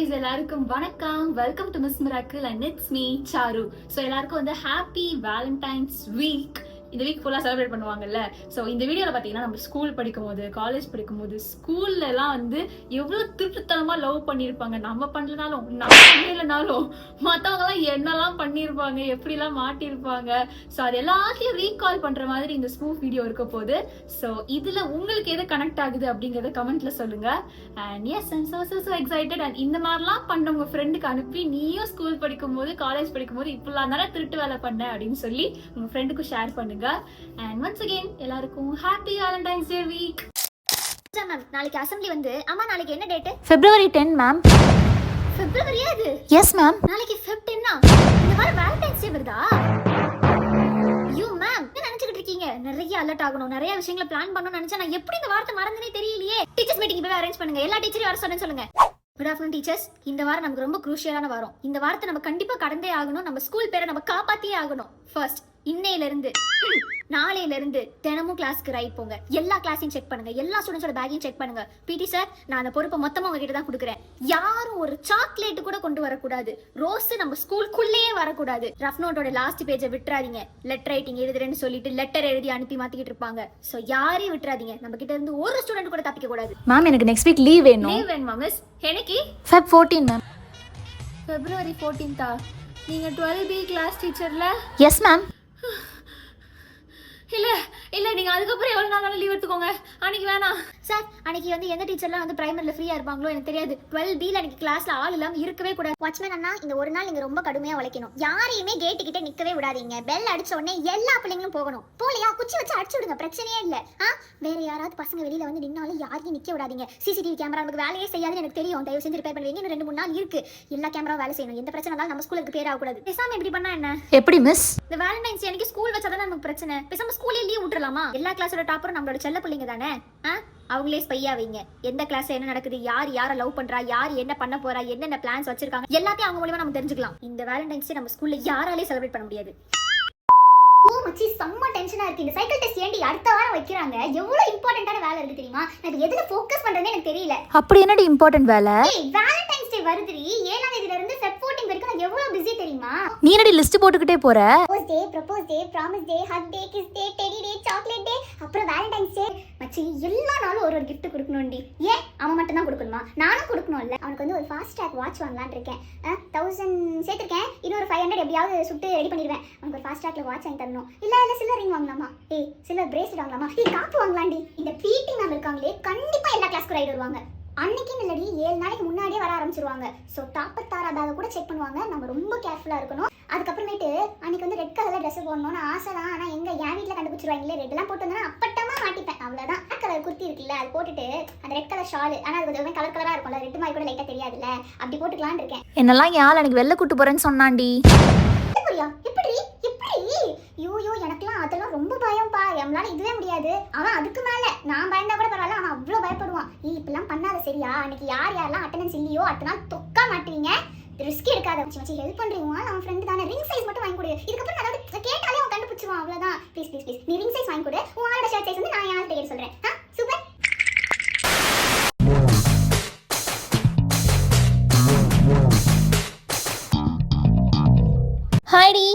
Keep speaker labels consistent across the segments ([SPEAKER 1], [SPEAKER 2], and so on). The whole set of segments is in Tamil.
[SPEAKER 1] குட்டீஸ் எல்லாருக்கும் வணக்கம். Welcome to miss miracle and it's me Charu. So எல்லாருக்கும் வந்து ஹாப்பி வேலண்டைன்ஸ் வீக். இந்த வீக் ஃபுல்லாக செலிப்ரேட் பண்ணுவாங்கல்ல. ஸோ இந்த வீடியோவில் பார்த்தீங்கன்னா நம்ம ஸ்கூல் படிக்கும்போது, காலேஜ் படிக்கும்போது, ஸ்கூல்லலாம் வந்து எவ்வளோ திருட்டுத்தனமாக லவ் பண்ணியிருப்பாங்க. நம்ம பண்ணலனாலும், நம்ம பண்ணலனாலும் மற்றவங்கலாம் என்னெல்லாம் பண்ணியிருப்பாங்க, எப்படிலாம் மாட்டியிருப்பாங்க. ஸோ அது எல்லாத்தையும் ரீகால் பண்ணுற மாதிரி இந்த ஸ்மூத் வீடியோ இருக்க போகுது. ஸோ இதில் உங்களுக்கு எது கனெக்ட் ஆகுது அப்படிங்கிறத கமெண்ட்ல சொல்லுங்க. And yes I'm so excited. And இந்த மாதிரிலாம் பண்ண உங்க ஃப்ரெண்டுக்கு அனுப்பி, நீயும் ஸ்கூல் படிக்கும்போது, காலேஜ் படிக்கும்போது இப்படிலாம் தானே திருட்டு வேலை பண்ண அப்படின்னு சொல்லி உங்க ஃப்ரெண்டுக்கு ஷேர் பண்ணுங்க. And once again எல்லாருக்கும் happy Valentine's Day week.
[SPEAKER 2] Ma'am, நாளைக்கு அசெம்பிளி வந்து அம்மா நாளைக்கு என்ன டேட்?
[SPEAKER 3] February 10 ma'am.
[SPEAKER 2] ஃபெப்ரவரியா அது?
[SPEAKER 3] Yes ma'am.
[SPEAKER 2] நாளைக்கு Feb 10 இந்த வாரம் வேலண்டைன்ஸ் டே வருதா? யூ மேம் என்ன நினைச்சிட்டு இருக்கீங்க? நிறைய அலர்ட் ஆகணும், நிறைய விஷயங்களை பிளான் பண்ணணும்னு நினைச்சா நான் எப்படி இந்த வாரத்தை மறந்துனே தெரியலையே. டீச்சர்ஸ் மீட்டிங் போய் அரேஞ்ச் பண்ணுங்க. எல்லா டீச்சரையும் வர சொன்னேன்னு சொல்லுங்க. Good afternoon teachers. இந்த வாரம் நமக்கு ரொம்ப குரூஷியலான வாரம். இந்த வாரத்தை நம்ம கண்டிப்பா கடந்தே ஆகணும். நம்ம ஸ்கூல் பேரை நம்ம காப்பாத்தியே ஆகணும். ஃபர்ஸ்ட், இன்னையில இருந்து நாளையில இருந்து தினமும் கிளாஸ்க்கு ரைட் போங்க. எல்லா கிளாஸையும் செக் பண்ணுங்க. எல்லா ஸ்டூடெண்ட்ஸோட பேக்கையும் செக் பண்ணுங்க. பிடி சார், நான் அந்த பொறுப்பை மொத்தமா உங்ககிட்ட தான் கொடுக்குறேன். யாரும் ஒரு சாக்லேட் கூட கொண்டு வரக்கூடாது. ரோஸ் நம்ம ஸ்கூலுக்குள்ளேயே வரக்கூடாது. ரஃப் நோட்டோட லாஸ்ட் பேஜை விட்டுறாதீங்க. லெட்டர் ரைட்டிங் எழுதுறேன்னு சொல்லிட்டு லெட்டர் எழுதி அனுப்பி மாத்திக்கிட்டு இருப்பாங்க. ஸோ யாரையும் விட்டுறாதீங்க. நம்ம கிட்ட இருந்து ஒரு ஸ்டூடெண்ட் கூட தப்பிக்க கூடாது.
[SPEAKER 3] மேம், எனக்கு நெக்ஸ்ட் வீக் லீவ் வேணும்.
[SPEAKER 1] லீவ் வேணுமா மிஸ்? எனக்கு
[SPEAKER 3] Feb 14 மேம்.
[SPEAKER 1] February 14th. நீங்க 12B கிளாஸ் டீச்சர்ல?
[SPEAKER 3] Yes ma'am.
[SPEAKER 1] இல்ல நீங்க அதுக்கப்புறம் எவ்வளவு நாள் லீவ் எடுத்துக்கோங்க. அன்னைக்கு வேணாம்
[SPEAKER 2] சார். அன்னைக்கு வந்து எந்த டீச்சர்லாம் வந்து பிரைமரில ஃப்ரீயா இருப்பாங்களோ எனக்கு தெரியாது. 12Bல அன்னைக்கு கிளாஸ்ல ஆள் இல்லாம இருக்கவே கூடாது. வாட்ச்மேன் அண்ணா, இந்த ஒரு நாள் நீங்க ரொம்ப கடுமையா உழைக்கணும். யாரையுமே கேட்டு கிட்ட நிக்கவே விடாதீங்க. பெல் அடிச்ச உடனே எல்லா பிள்ளைங்களும் போகணும். போலியா குச்சி வச்சு அடிச்சு விடுங்க, பிரச்சனையே இல்ல. வேற யாராவது பசங்க வெளியில வந்து நின்னாலும் யாரையும் நிக்க விடாதீங்க. சிசிடிவி கேமரா நமக்கு வேலையே செய்யாதுன்னு எனக்கு தெரியும். தயவு செஞ்சு ரிப்பேர் பண்ணுவீங்க. இன்னும் 2-3 நாள் இருக்கு. எல்லா கேமராவும் வேலை செய்யணும். எந்த பிரச்சனை இருந்தாலும் நம்ம ஸ்கூலுக்கு பேர் ஆகக்கூடாது. பேசாம இப்படி பண்ணா என்ன?
[SPEAKER 3] எப்படி மிஸ்?
[SPEAKER 2] இந்த வேலண்டைன்ஸ் டே அன்னைக்கு ஸ்கூல் வச்சாதான் நமக்கு பிரச்சனை. பேசாம ஸ்கூல்லே லீவ் விட்டுறலாமா? எல்லா கிளாஸோட டாப்பரும் நம்மளோட செல்ல பிள்ளைங்க தானே. அவங்களே ஸ்பையா வைங்க. எந்த கிளாஸ்ல என்ன நடக்குது, யார் யாரை லவ் பண்றா, யார் என்ன பண்ண போறா, என்னென்ன பிளான்ஸ் வச்சிருக்காங்க, எல்லாத்தையும் அவங்க மூலமா நம்ம தெரிஞ்சுக்கலாம். இந்த வேலண்டைன்ஸ் டே நம்ம ஸ்கூல்ல யாராலையும் செலிப்ரேட் பண்ண முடியாது. ஓ மச்சி, செம்ம டென்ஷனா இருக்கு. இந்த சைக்கிள் டெஸ்ட் ஏண்டி அடுத்த வாரம் வைக்கிறாங்க? எவ்வளவு இம்பார்ட்டன்ட்டான வேலை இருக்கு தெரியுமா? நான் எதுல ஃபோக்கஸ் பண்றேன்னு எனக்கு தெரியல.
[SPEAKER 3] அப்படி என்னடி இம்பார்ட்டன்ட் வேலை?
[SPEAKER 2] வேலண்டைன்ஸ் டே வருதுடி. 7ஆம் தேதியில இருந்து Feb 14 வரைக்கும் நான் எவ்வளவு பிஸி தெரியுமா?
[SPEAKER 3] நீ என்னடி லிஸ்ட் போட்டுக்கிட்டே போற?
[SPEAKER 2] Propose day, promise day, hug day, kiss day, teddy day, chocolate day, அப்புறம் வேலண்டைன்ஸ் டே. மச்சி, எல்லா நாளும் ஒரு gift கொடுக்கணும்டி. ஏன் அவன் மட்டும் தான் கொடுக்கணுமா? நானும் கொடுக்கணும்ல. அவனுக்கு வந்து ஒரு ஃபாஸ்ட் ட்ராக் வாட்ச் வாங்கலாம்னு இருக்கேன். 1000 சேர்த்திருக்கேன். இன்னொரு 500 எப்படியாவது சுட்டு ரெடி பண்ணிடுவேன். அவனுக்கு ஒரு ஃபாஸ்ட் ட்ராக்ல வாட்ச் வாங்கி தரணும். இல்ல சில்வர் ரிங் வாங்கலாமா? சில்வர் பிரேஸ்லெட் வாங்கலாமா? காப்பு வாங்கலாம்டி. இந்த பிடி மேம் இருக்காங்களே, கண்டிப்பா எல்லா கிளாஸ்க்கு ரைட் வருவாங்க. அன்னைக்கு இல்லடி, 7 நாளைக்கு முன்னாடியே வர ஆரம்பிச்சிருவாங்க. ஸோ டாப்பர் தாரா பேக்கை கூட செக் பண்ணுவாங்க. நம்ம ரொம்ப கேர்ஃபுல்லாக இருக்கணும். அதுக்கப்புறமேட்டு அன்னைக்கு வந்து ரெட் கலர் ட்ரெஸ் போடணும்னு ஆசை தான். ஆனால் எங்க என் வீட்டில் கண்டுபிடிச்சிருவாங்களே, ரெட்லாம் போட்டு வந்தா அப்பட்டமா மாட்டிப்பேன். அவ்வளோதான். பிளாக் கலர் குர்த்தி இருக்குல்ல, அது போட்டுட்டு அந்த ரெட் கலர் ஷால், ஆனால் அது கொஞ்சம் கலர் கலராக இருக்கும்ல, ரெட் மாதிரி கூட லைட்டாக தெரியாதுல்ல, அப்படி போட்டுக்கலான்னு இருக்கேன்.
[SPEAKER 3] என்னெல்லாம் யாழ் எனக்கு வெளில கூட்டு போறேன்னு சொன்னாண்டி.
[SPEAKER 2] எப்படி யூ எனக்குலாம் அதெல்லாம் ரொம்ப பயம்பா. நம்மளால இதுவே முடியாது. அவன் அதுக்கு மேல நான் பயந்தா கூட பரவாயில்ல, அவன் அவ்வளோ பயப்படுவான். இப்பெல்லாம் பண்ணாத சரியா? அன்னைக்கு யாரெல்லாம் அட்டெண்டன்ஸ் இல்லையோ அடுத்த நாள் தொக்கா மாட்டுவீங்க. ரிஸ்க் எடுக்காத. மச்சி ஹெல்ப் பண்றீங்க. அவன் ஃப்ரெண்ட் தானே. ரிங் சைஸ் மட்டும் வாங்கி கொடு. இதுக்கப்புறம் அதாவது கேட்டாலே அவன் கண்டுபிடிச்சிருவான். அவ்வளவுதான். ப்ளீஸ் நீ ரிங் சைஸ் வாங்கி கொடு. உங்களோட ஷர்ட் சைஸ் வந்து நான் யாருக்கு கேட்க சொல்றேன். சூப்பர்.
[SPEAKER 3] ஹாய்டி.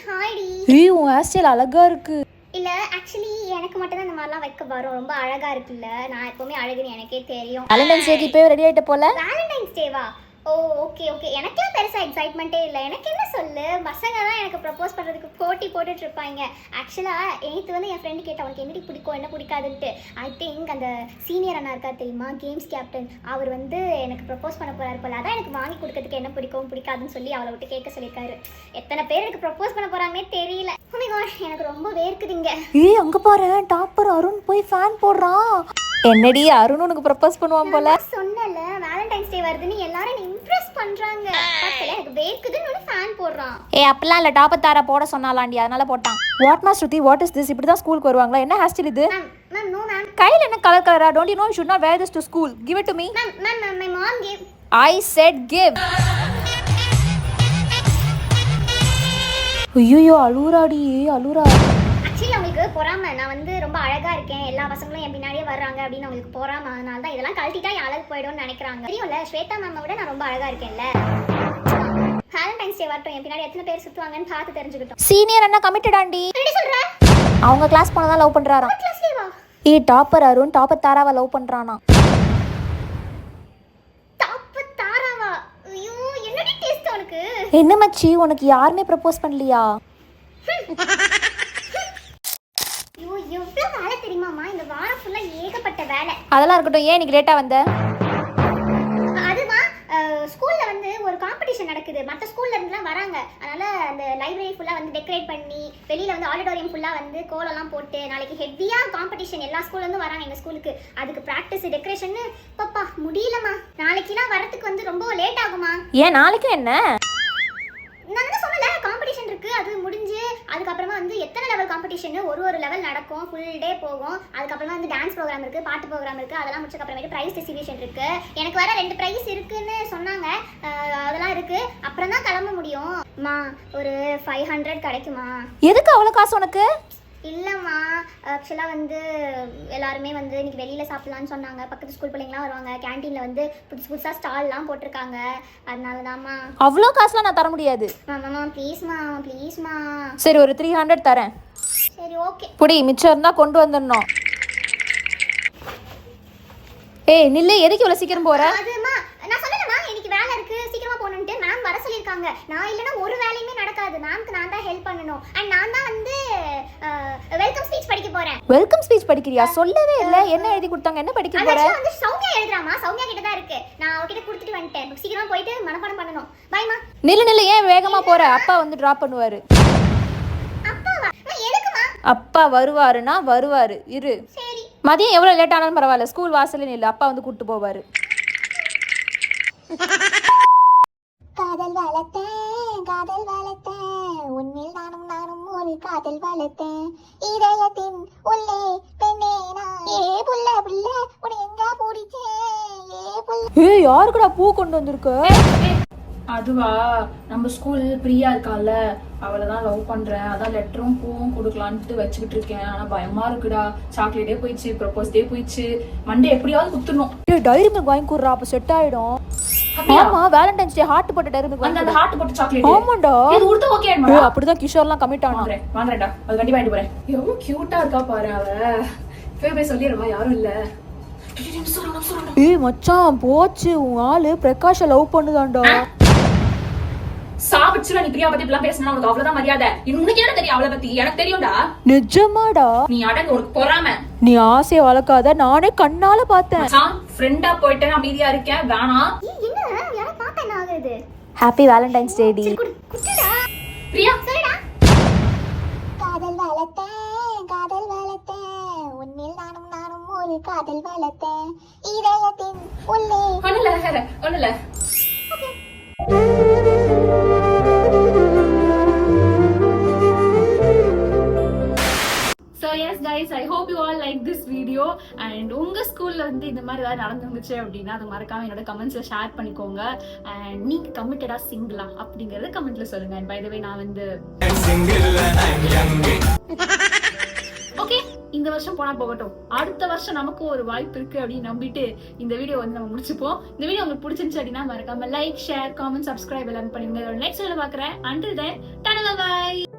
[SPEAKER 2] ஹாய்டி.
[SPEAKER 3] உன் ஹேர் ஸ்டைல் அழகா இருக்கு.
[SPEAKER 2] இல்ல ஆக்சுவலி எனக்கு மட்டும் தான் இந்த மாதிரிலாம் வைக்க வரும். ரொம்ப அழகா இருக்குல்ல. நான் எப்பவுமே அழகுன்னு எனக்கே தெரியும்.
[SPEAKER 3] வேலண்டைன்ஸ் டேக்கு இப்போ ரெடி ஆயிட்ட போல.
[SPEAKER 2] வேலண்டைன்ஸ் டேவா? ஓ ஓகே. எனக்கெல்லாம் பெருசா எக்ஸைட்மெண்ட்டே இல்லை. எனக்கு என்ன சொல்லு, பசங்க தான் எனக்கு ப்ரப்போஸ் பண்ணுறதுக்கு போட்டி போட்டுட்டு இருப்பாங்க. ஆக்சுவலாக எனக்கு வந்து என் ஃப்ரெண்டு கேட்ட அவனுக்கு என்னடி பிடிக்கும் என்ன பிடிக்காதுன்ட்டு. ஐ திங்க் அந்த சீனியர் அண்ணா இருக்கா தெரியுமா, கேம்ஸ் கேப்டன், அவர் வந்து எனக்கு ப்ரப்போஸ் பண்ண போறாரு போல. அதான் எனக்கு வாங்கி கொடுக்கறதுக்கு என்ன பிடிக்கும் பிடிக்காதுன்னு சொல்லி அவளை விட்டு கேட்க சொல்லியிருக்காரு. எத்தனை பேர் எனக்கு ப்ரப்போஸ் பண்ண போறாங்கன்னே தெரியல. எனக்கு ரொம்ப வேர்க்குதுங்க.
[SPEAKER 3] அங்க பாரு, டாப்பர் அருண் போய் ஃபேன் போடுறான். என்னடி அருண் உனக்கு ப்ரப்போஸ் பண்ணுவான் போல?
[SPEAKER 2] சொன்னல வேலண்டைன்ஸ் டே வருதுன்னு எல்லாரும் இம்ப்ரெஸ் பண்றாங்க. பக்கத்துல எனக்கு வேர்க்குதுன்னு ஒரு ஃபேன் போடுறான்.
[SPEAKER 3] அப்பலாம் இல்ல, டாப்பர் தாரா போட சொன்னாலாண்டி, அதனால போட்டான். வாட் மா ஸ்ருதி, வாட் இஸ் திஸ்? இப்படி தான் ஸ்கூலுக்கு வருவாங்களா? என்ன ஹேர் ஸ்டைல் இது?
[SPEAKER 2] Ma'am no ma'am.
[SPEAKER 3] கையில என்ன கலர் கலரா? Don't you know you should not wear this to school. Give it to me.
[SPEAKER 2] Ma'am my mom gave.
[SPEAKER 3] I said give. ஐயோ அழுறாடி, அழுறா.
[SPEAKER 2] ஆக்சுவலி இல்ல உங்களுக்கு பொறாம, நான் வந்து ரொம்ப அழகா இருக்கேன், எல்லா பசங்களும் என் பின்னாடியே வர்றாங்க அப்படின்னு உங்களுக்கு பொறாம, அதனால தான் இதெல்லாம் கழட்டிட்டா என் அழகு போயிடும்னு நினைக்கிறாங்க. தெரியும்ல ஸ்வேதா மேமை விட நான் ரொம்ப அழகா இருக்கேன்ல. வேலண்டைன்ஸ் டே வரட்டும், என் பின்னாடி எத்தனை பேர் சுத்துவாங்கன்னு பார்த்து தெரிஞ்சுக்கிட்டோம்.
[SPEAKER 3] சீனியர் அண்ணா கமிட்டட் ஆண்டி.
[SPEAKER 2] என்ன சொல்ற?
[SPEAKER 3] அவங்க கிளாஸ் போனதான் லவ் பண்றாராம்.
[SPEAKER 2] கிளாஸ்லயே
[SPEAKER 3] டாப்பர் அருண் டாப்பர் தாராவை லவ் பண்றானா.
[SPEAKER 2] டாப் தாராவா? ஐயோ என்னடி டேஸ்ட் உனக்கு.
[SPEAKER 3] என்ன மச்சி உனக்கு யாருமே ப்ரப்போஸ் பண்ணலையா?
[SPEAKER 2] ஐயோ எவ்வளவு வேலை தெரியுமாமா, இந்த வாரம் ஃபுல்லா ஏகப்பட்ட வேலை.
[SPEAKER 3] அதெல்லாம் இருக்கட்டும், ஏன் இன்னைக்கு லேட்டா வந்த?
[SPEAKER 2] அதுமா ஸ்கூல்ல வந்து ஒரு காம்படிஷன் நடக்குது, மற்ற ஸ்கூல்ல இருந்துலாம் வராங்க, அதனால அந்த லைப்ரரி ஃபுல்லா வந்து டெக்கரேட் பண்ணி வெளியில வந்து ஆடிட்டோரியம் ஃபுல்லா வந்து கோலம்லாம் போட்டு நாளைக்கு ஹெவியா காம்படிஷன், எல்லா ஸ்கூல்ல இருந்து வராங்க எங்க ஸ்கூலுக்கு. அதுக்கு பிராக்டிஸ் டெக்கரேஷன் பாப்பா முடியலமா, நாளைக்குலாம் வரதுக்கு வந்து ரொம்ப லேட் ஆகுமா.
[SPEAKER 3] ஏன் நாளைக்கும் என்ன?
[SPEAKER 2] நான் என்ன சொல்லல, காம்படிஷன் இருக்கு, அது முடிஞ்சு அதுக்கப்புறமா வந்து எத்தனை லெவல் காம்படிஷன், ஒரு லெவல் நடக்கும், ஃபுல் டே போகும். அதுக்கப்புறமா வந்து டான்ஸ் ப்ரோக்ராம் இருக்கு, பாட்டு ப்ரோக்ராம் இருக்கு, அதெல்லாம் முடிச்சதுக்கு அப்புறமேட்டு பிரைஸ் டிஸ்ட்ரிபியூஷன் இருக்கு. எனக்கு வர 2 பிரைஸ் இருக்குன்னு சொன்னாங்க, அதெல்லாம் இருக்கு. அப்புறம் தான் கிளம்ப முடியும். மா ஒரு 500 கிடைக்குமா?
[SPEAKER 3] எதுக்கு அவ்வளவு காசு உனக்கு?
[SPEAKER 2] இல்லைம்மா, ஆக்சுவலாக வந்து எல்லாருமே வந்து இன்னைக்கு வெளியில் சாப்பிட்லான்னு சொன்னாங்க, பக்கத்து ஸ்கூல் பிள்ளைங்களாம் வருவாங்க, கேன்டீனில் வந்து புதுசாக ஸ்டால்லாம் போட்டிருக்காங்க, அதனால தான்மா.
[SPEAKER 3] அவ்வளோ காசுலாம் நான் தர முடியாது.
[SPEAKER 2] மாமா ப்ளீஸ்மா.
[SPEAKER 3] சரி ஒரு 300 தரேன்.
[SPEAKER 2] சரி ஓகே.
[SPEAKER 3] புடி, மிச்சம் இருந்தா கொண்டு வந்துடணும். ஏய் நில்லு, எதுக்கு இவ்வளோ சீக்கிரம் போற?
[SPEAKER 2] அதுமா நான் சொல்லலமா, இன்னைக்கு வேலை இருக்கு, சீக்கிரமா போகணுன்ட்டு மேம் வர சொல்லியிருக்காங்க. நான் இல்லைன்னா ஒரு வேலையுமே நடக்காது, மேம்க்கு நான் தான் ஹெல்ப் பண்ணணும். அண்ட் நான் தான் வந்து வெல்கம் ஸ்பீச் படிக்க போறேன்.
[SPEAKER 3] வெல்கம் ஸ்பீச் படிக்கிறியா? சொல்லவே இல்ல. என்ன எழுதி கொடுத்தாங்க? என்ன படிக்க போற?
[SPEAKER 2] அது வந்து சௌமியா எழுதுறாமா, சௌமியா கிட்ட தான் இருக்கு, நான் அவகிட்ட கொடுத்துட்டு வந்துட்டேன். சீக்கிரமா போயிட்டு மனப்பாடம் பண்ணணும். பாய்மா.
[SPEAKER 3] நில்லு, ஏன் வேகமா போற? அப்பா வந்து டிராப் பண்ணுவாரு.
[SPEAKER 2] அப்பாவா? எதுக்குமா?
[SPEAKER 3] அப்பா வருவாருன்னா வருவாரு, இரு.
[SPEAKER 2] சரி.
[SPEAKER 3] மதியம் எவ்வளவு லேட் ஆனாலும் பரவாயில்ல, ஸ்கூல் வாசல்ல நில்லு, அப்பா வந்து கூட்டு போவாரு.
[SPEAKER 2] காதல் வளர்த்தேன் உன்னில் நானும் ஒரு காதல் வளர்த்தேன், இதயத்தின் உள்ளே பெண்ணே நான். ஏ புள்ள உன்னை எங்க பிடிச்சேன்.
[SPEAKER 3] ஏய் யாருக்குடா பூ கொண்டு வந்திருக்க?
[SPEAKER 1] அதுவா, நம்ம ஸ்கூல் பிரியா இருக்கால, அவளை தான் லவ் பண்றேன், அதான் லெட்டரும் பூவும் கொடுக்கலான்ட்டு வச்சுக்கிட்டு இருக்கேன். ஆனா பயமா இருக்குடா, சாக்லேட்டே போயிடுச்சு, ப்ரப்போஸ் டே போயிடுச்சு, மண்டே எப்படியாவது குத்துணும்.
[SPEAKER 3] டைரி மில்க் வாங்கி கொடுறா, அப்ப செட் ஆயிடும். ஆமா, வேலண்டைன்ஸ் டே ஹார்ட் போட்ட டைரி மில்க்
[SPEAKER 1] அந்த ஹார்ட் போட்ட சாக்லேட்.
[SPEAKER 3] ஆமாடா,
[SPEAKER 1] இது உடுத்த ஓகே
[SPEAKER 3] ஓ அப்படிதான் கிஷோர்லாம் கமிட் ஆனா.
[SPEAKER 1] வாங்குறேன்டா, அது கண்டிப்பா வாங்கிட்டு போறேன். எவ்வளவு கியூட்டா இருக்கா பாரு அவ. போய் சொல்லிடுமா, யாரும் இல்ல.
[SPEAKER 3] ஏய் மச்சான், போச்சு, உன் ஆளு பிரகாஷ லவ் பண்ணுதான்டா.
[SPEAKER 1] சாவிச்சுடா, நீ பிரியா பத்தி இப்படிலாம் பேசினா உனக்கு அவ்வளவுதான் மரியாதை. உனக்கு என்ன தெரியும் அவளை பத்தி? எனக்கு தெரியும்டா.
[SPEAKER 3] நிஜமாடா?
[SPEAKER 1] நீ அடங்க, உனக்கு பொறாம.
[SPEAKER 3] நீ ஆசைய வளர்க்காத, நானே கண்ணால பார்த்தேன்.
[SPEAKER 1] ஃப்ரெண்டா போயிட்டேன், அமைதியா இருக்கேன், வேணாம்.
[SPEAKER 2] என்ன யாரை பார்த்தா என்ன ஆகுது?
[SPEAKER 3] ஹாப்பி வேலண்டைன்ஸ் டே டி.
[SPEAKER 2] குட்டுடா
[SPEAKER 1] பிரியா.
[SPEAKER 2] சரிடா. காதல் வளர்த்தேன் உன்னில் நானும் ஒரு காதல் வளர்த்தேன், இதயத்தின் உள்ளே.
[SPEAKER 1] ஒண்ணுல So yes guys, I hope you all like this video and உங்க ஸ்கூல்ல வந்து இந்த மாதிரி ஏதாவது நடந்துருந்துச்சு அப்படின்னா அது மறக்காம என்னோட கமெண்ட்ஸ்ல ஷேர் பண்ணிக்கோங்க. and நீங்க கமிட்டடா சிங்கிளா அப்படிங்கறத கமெண்ட்ல சொல்லுங்க. and by the way நான் வந்து ஓகே, இந்த வருஷம் போனா போகட்டும், அடுத்த வருஷம் நமக்கு ஒரு வாய்ப்பு இருக்கு அப்படின்னு நம்பிட்டு இந்த வீடியோ வந்து நம்ம முடிச்சுப்போம். இந்த வீடியோ உங்களுக்கு பிடிச்சிருந்துச்சு அப்படின்னா மறக்காம லைக், ஷேர், காமெண்ட், சப்ஸ்கிரைப் எல்லாம் பண்ணுங்க. நெக்ஸ்ட் வீடியோல பாக்குறேன். until then, Tata, bye.